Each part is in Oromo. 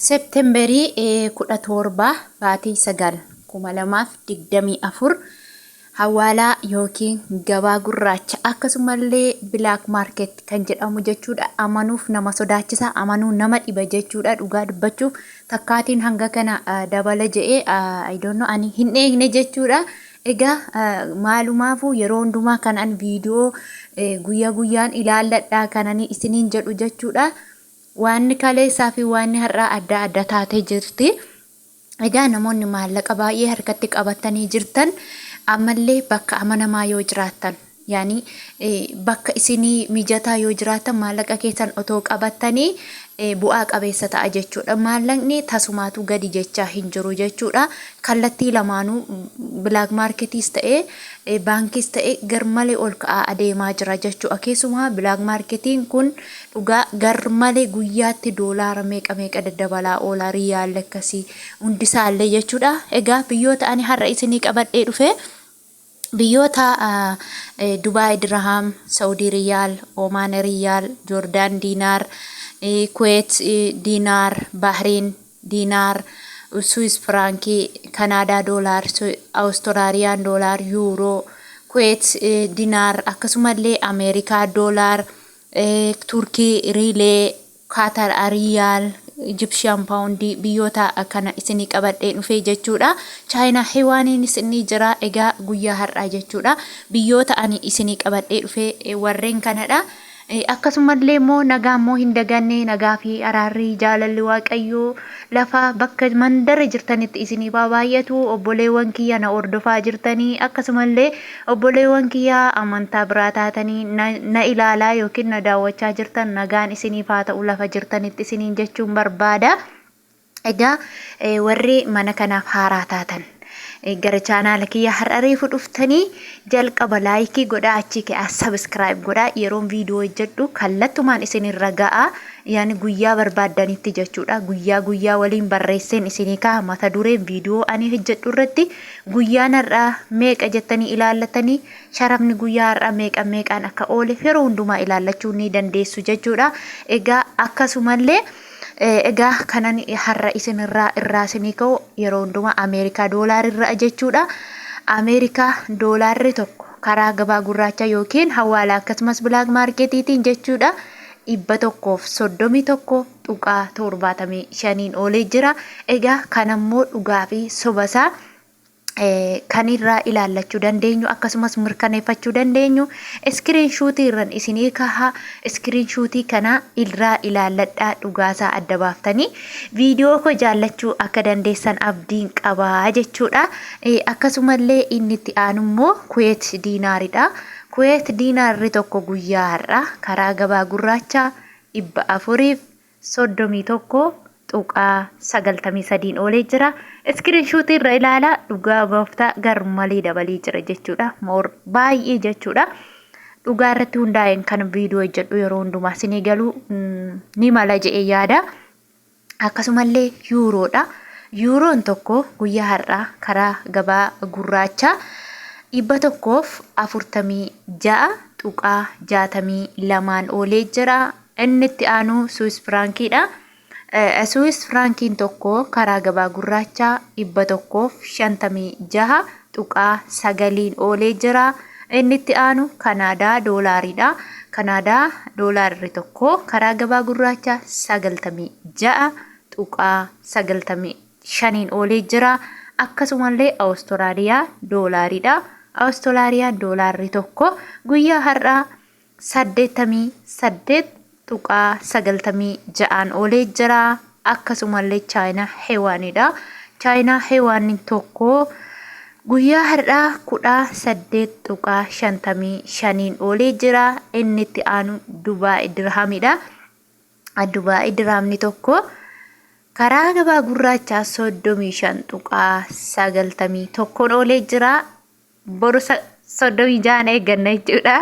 Septemberii 17 baatii 9/2024 hawaalaa yookiin gabaa gurraacha akkasumallee black market kan jedhamu jechuudha. Amanuuf nama sodaachisa, amanuu nama dhiba jechuudha. Dhugaa dubbachuuf takkaatiin hanga kana dabala jedhee I don't know ani hin eegne jechuudha. Egaa maalumaafuu yeroo hundumaa kan an viidiyoo guyyaa guyyaan ilaalladhaa kanani isiniin jedhu jechuudha. Waan kaleessaa fi waan har'aa adda adda taatee jirti. Egaa namoonni maallaqa baay'ee harkatti qabatanii jirtan ammallee bakka amanamaa yoo jiraattan yaani bakka isinii mijataa yoo jiraattan maallaqa keessan otoo qabatanii bu'aa qabeessa ta'a jechuudha. Maallaqni tasumaatu gadi jechaa hin jiru jechuudha. Kallattii lamaanuu black marketis ta'ee baankis ta'ee garmalee ol ka'aa adeemaa jira jechuudha. Keessumaa black marketiin kun dhugaa garmalee guyyaatti doolaara meeqa daddabalaa oola riyaal akkasii hundisaallee jechuudha. Egaa biyyoota ani har'a isinii qabadhee dhufe biyyoota Dubai dirham, Saudi riyaal, Oman riyaal, Jordan diinaar, Kuwait diinaar, Bahrain diinaar, Swiss frankii, Canada dollar, Australian dollar, Euro, Kuwait diinaar, akkasumallee America dollar, Turkey riilee, Qatar riyaal, Egyptian pound biyyoota kana isinii qabadhee dhufe jechuudha. China hewaniin isinii jira. Egaa guyyaa har'aa jechuudha. Biyyoota ani isinii qabadhee dhufe warreen kanadha. Akkasumallee immoo nagaa immoo hin daganne nagaa fi araarri jaalalli waaqayyoo lafa bakka mandara jirtanitti isinii baay'atu. Obboleewwan kiyya na ordofaa jirtanii akkasumallee obboleewwan kiyya amantaa biraa taatanii na ilaalaa yookiin na daawwachaa jirtan nagaan isiniif haa ta'u lafa jirtanitti isiniin jechuun barbaada. Egaa warri mana kanaaf haaraa taatan gara chaanaala kiyya har'aree fudhuftanii jalqaba laayikii godhaa achi kee subscribe godhaa yeroon viidiyoo hojjedhu kallattumaan isinirra ga'a yaani guyyaa barbaaddanitti jechuudha. Guyyaa waliin barreesseen isinii ka'a mata dureen viidiyoo ani hojjedhu irratti guyyaan har'aa meeqa jettanii ilaallatanii sharafni guyyaa har'aa meeqaan akka oole yeroo hundumaa ilaallachuu ni dandeessu jechuudha. Egaa akkasumallee egaa kanan har'a isinirraa isinii ka'u yeroo hundumaa Ameerikaa doolaarirra jechuudha. Ameerikaa doolaarri tokko karaa gabaa gurraacha yookiin hawaalaa akkasumas black marketiitiin jechuudha 131.75 oolee jira. Egaa kanammoo dhugaa fi sobasaa kan irraa ilaallachuu dandeenyu akkasumas mirkaneeffachuu dandeenyu iskiriinshuutii irraan isinii kaha iskiriinshuutii kana irraa ilaalladhaa dhugaasaa adda baaftanii viidiyoo koo jaallachuu akka dandeessan abdiin qabaa jechuudha. Akkasumallee inni itti aanummoo Kuwait diinaaridha. Kuwait diinaarri tokko guyyaa har'aa karaa gabaa gurraacha 431.93 oolee jira. Iskiriinshuutii irra ilaalaa dhugaa gooftaa garmalee dabalii jira jechuudha. Moor baay'ee jechuudha. Dhugaa irratti hundaa'een kan viidiyoo hojjedhu yeroo hundumaa isinii galuu ni mala jedhee yaada. Akkasumallee yuuroodha. Yuuroon tokko guyyaa har'aa karaa gabaa gurraacha 146.62 oolee jira. Inni itti aanu Swiss frankiidha. Swiss frankiin tokko karaa gabaa gurraacha 156.9 oolee jira. Inni itti aanu Canada doolaaridha. Canada doolaarri tokko karaa gabaa gurraacha 96.95 oolee jira. Akkasumallee Austraaliyaa doolaaridha. Austraaliyaa doolaarri tokko guyyaa har'aa 88.96 oolee jira. Akkasumallee China hewaanidha. China hewaaniin tokko guyyaa har'aa 18.55 oolee jira. Inni itti aanu Dubai dirhamidha. Dubai dirhamni tokko karaa gabaa gurraacha 35.91 oolee jira. Boru 36 eegganna jechuudha.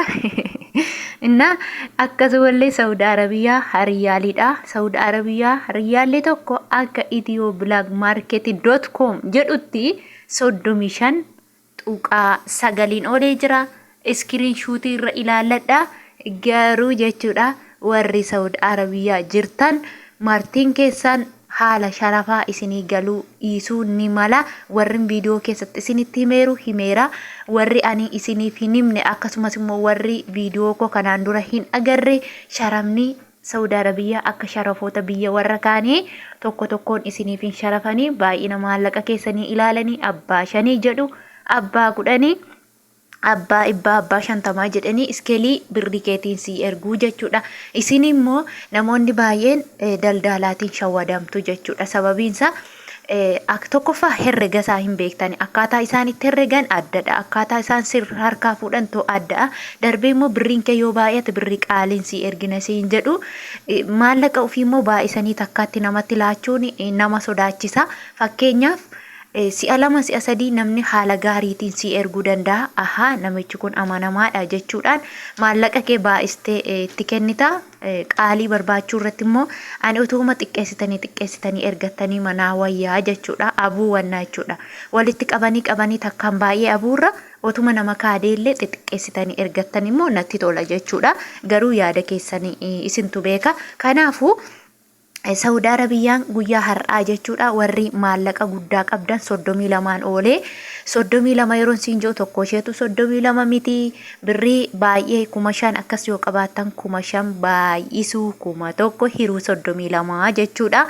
Inna akkasumallee Saudi Arabiyaa riyaalidha. Saudi Arabiyaa riyaalli tokko akka ethioblagmarket.com jedhutti 35.9 oolee jira. Iskiriinshuutii irra ilaalladha garuu jechuudha warri Saudi Arabiyaa jirtan martiin keessan haala sharafaa isinii galuu dhiisuu ni mala. Warri viidiyoo keessatti isinitti himeera. Warri ani isiniif hin himne akkasumas immoo warri viidiyoo koo kanaan dura hin agarre sharafni Saudi Arabiyaa akka sharafoota biyya warra kaanii tokko tokkoon isiniif hin sharafanii baay'ina maallaqa keessanii ilaalanii abbaa 5 jedhu abbaa 10 abbaa 100 abbaa 50 jedhanii iskeelii birrii keetiin si erguu jechuudha. Isin immoo namoonni baay'een daldalaatiin shawwadamtu jechuudha. Sababiinsa akka tokkoffaa herrega isaa hin beektani. Akkaataa isaan itti herregan addadha. Akkaataa isaan harkaa fuudhan too adda. Darbee immoo birriin kee yoo baay'ate birrii qaaliin si ergina siin jedhu maallaqa ofii immoo baay'isanii takkaatti namatti laachuun nama sodaachisa. Fakkeenyaaf si'a 2 si'a 3 namni haala gaariitiin si erguu danda'a. Ahaa namichi kun amanamaadha jechuudhaan maallaqa kee baay'istee itti kennita. Qaalii barbaachuu irratti immoo ani utuma xiqqeessitanii ergattanii manaa wayyaa jechuudha. Abuu wannaa jechuudha. Walitti qabanii takkaan baay'ee abuurra utuma nama kaadeellee xiqqeessitanii ergattanii immoo natti tola jechuudha. Garuu yaada keessanii isintu beeka. Kanaafuu Saudi Arabiyaan guyyaa har'aa jechuudha warri maallaqa guddaa qabdan 32 oolee 32 yeroon siin jiru tokko isheetu 32 miti birrii baay'ee 5,000 akkas yoo qabaattan 5,000 baay'isuu 1,000 hiruu 32 jechuudha.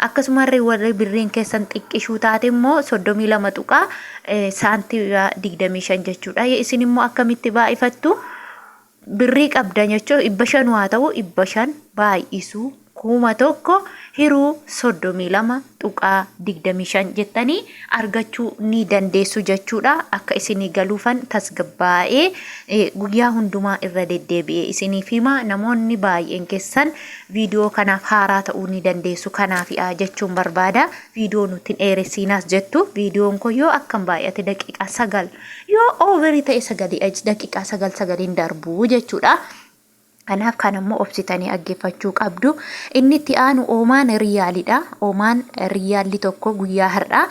Akkasuma warri birriin keessan xiqqishuu taate immoo 32 tuqaa saantiima 25 jechuudha. Isin immoo akkamitti baay'ifattu birrii qabdan jechuun 500 haa ta'u 500 baay'isuu 1,000 hiruu 32 tuqaa 25 jettanii argachuu ni dandeessu jechuudha. Akka isinii galuufan tasgabbaa'ee guyyaa hundumaa irra deddeebi'ee isiniif hima. Namoonni baay'een keessan viidiyoo kanaaf haaraa ta'uu ni dandeessu. Kanaafidha jechuun barbaada. Viidiyoo nuti dheeressiinaas jettu viidiyoon kun yoo akkam baay'ate daqiiqaa 9 yoo ooverii ta'e 9 daqiiqaa 9 darbuu jechuudha. Kanaaf kan ammoo obsitanii dhaggeeffachuu qabdu. Inni itti aanu Oomaan Riyaalidha. Oomaan Riyaalli tokko guyyaa har'aa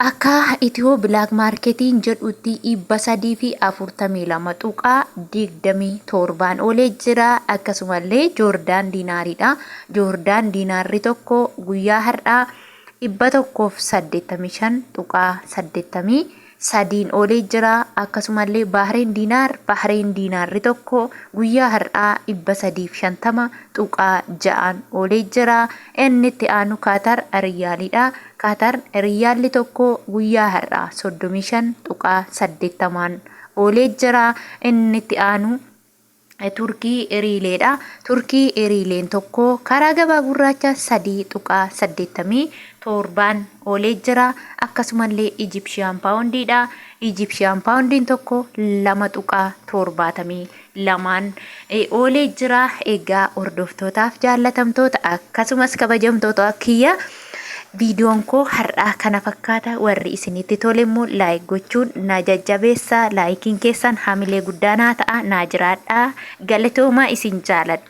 akka Itiyoo Bilaak Maarketiin jedhutti 342 tuqaa 27 oolee jira. Akkasumallee Joordaan Diinaaridha. Joordaan Diinaarri tokko guyyaa har'aa 185 tuqaa 80 sadiin oolee jira. Akkasumallee Bahareen Diinaarri tokko guyyaa har'aa 350 tuqaa 6 oolee jira. Inni itti aanu Kaatar Riyaalidha. Kaatar Riyaalli tokko guyyaa har'aa 35 tuqaa 80 oolee jira. Inni itti aanu Turkii Riileedha. Turkii Riileen tokko karaa gabaa gurraacha 3 tuqaa 87 oolee jira. Akkasumallee Egyptian Poundidha. Egyptian Poundiin tokko 2 tuqaa 72 oolee jira. Egaa hordoftootaaf jaallatamtoota akkasumas kabajamtoota kiyya viidiyoon koo har'aa kana fakkaata. Warri isinitti tole immoo laayik gochuun na jajjabeessa. Laayikiin keessan hamilee guddaa naa ta'a. Naa jiraadha. Galatoomaa isin jaaladha.